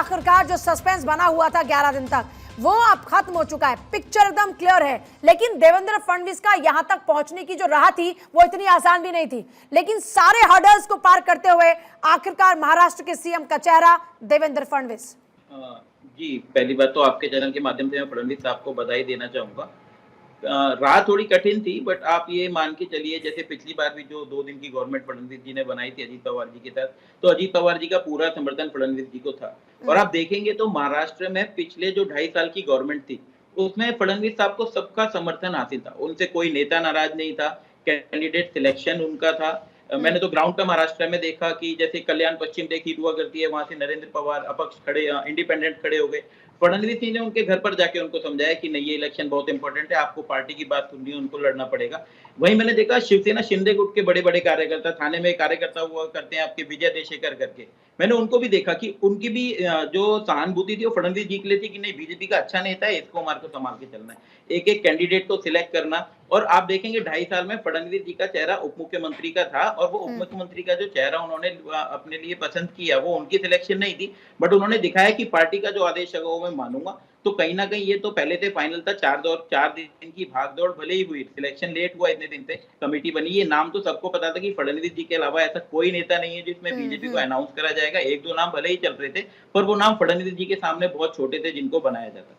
आखिरकार जो सस्पेंस बना हुआ था 11 दिन तक वो अब खत्म हो चुका है। पिक्चर एकदम क्लियर है। लेकिन देवेंद्र फडणवीस का यहां तक पहुंचने की जो राह थी वो इतनी आसान भी नहीं थी। लेकिन सारे हर्डल्स को पार करते हुए आखिरकार महाराष्ट्र के सीएम का चेहरा देवेंद्र फडणवीस। जी, पहली बात तो आपके चैनल के माध्यम से मैं फडणवीस साहब को बधाई देना चाहूँगा। राह थोड़ी कठिन थी, बट आप ये मान के चलिए जैसे पिछली बार भी जो 2 दिन की गवर्नमेंट फडणवीस जी ने बनाई थी अजीत पवार जी के साथ, तो अजीत पवार जी का पूरा समर्थन फडणवीस जी को था। और आप देखेंगे तो महाराष्ट्र में पिछले जो 2.5 साल की गवर्नमेंट थी, उसमें फडणवीस साहब को सबका समर्थन हासिल था। उनसे कोई नेता नाराज़ नहीं था, कैंडिडेट सिलेक्शन उनका था। मैंने तो ग्राउंड पे महाराष्ट्र में देखा कि जैसे कल्याण पश्चिम देखी हुआ करती है, वहाँ से नरेंद्र पवार अपक्ष खड़े इंडिपेंडेंट खड़े हो गए। फडणवीस जी ने उनके घर पर जाके उनको समझाया कि नहीं, ये इलेक्शन बहुत इंपॉर्टेंट है, आपको पार्टी की बात सुननी है, उनको लड़ना पड़ेगा। वहीं मैंने देखा शिवसेना शिंदे गुट के बड़े-बड़े कार्यकर्ता, थाने में कार्यकर्ता हुआ करते हैं आपके विजय देशेकर करके। मैंने उनको भी देखा कि उनकी भी जो सहानुभूति थी वो फडणवीस जी के लिए थी कि नहीं, बीजेपी का अच्छा नेता है, इसको हमारे को संभाल के चलना है। एक-एक कैंडिडेट को सिलेक्ट करना। और आप देखेंगे 2.5 साल में फडणवीस जी का चेहरा उप मुख्यमंत्री का था, और वो उप मुख्यमंत्री का जो चेहरा उन्होंने अपने लिए पसंद किया, वो उनकी सिलेक्शन नहीं थी, बट उन्होंने दिखाया कि पार्टी का जो आदेश है वो मैं मानूंगा। तो कहीं ना कहीं ये तो पहले से फाइनल था। 4 दिन की भागदौड़ भले ही हुई, सिलेक्शन लेट हुआ, इतने दिन से कमेटी बनी, ये नाम तो सबको पता था कि फडणवीस जी के अलावा ऐसा कोई नेता नहीं है जिसमें बीजेपी को अनाउंस करा जाएगा। 1-2 नाम भले ही चल रहे थे, पर वो नाम फडणवीस जी के सामने बहुत छोटे थे जिनको बनाया जाता।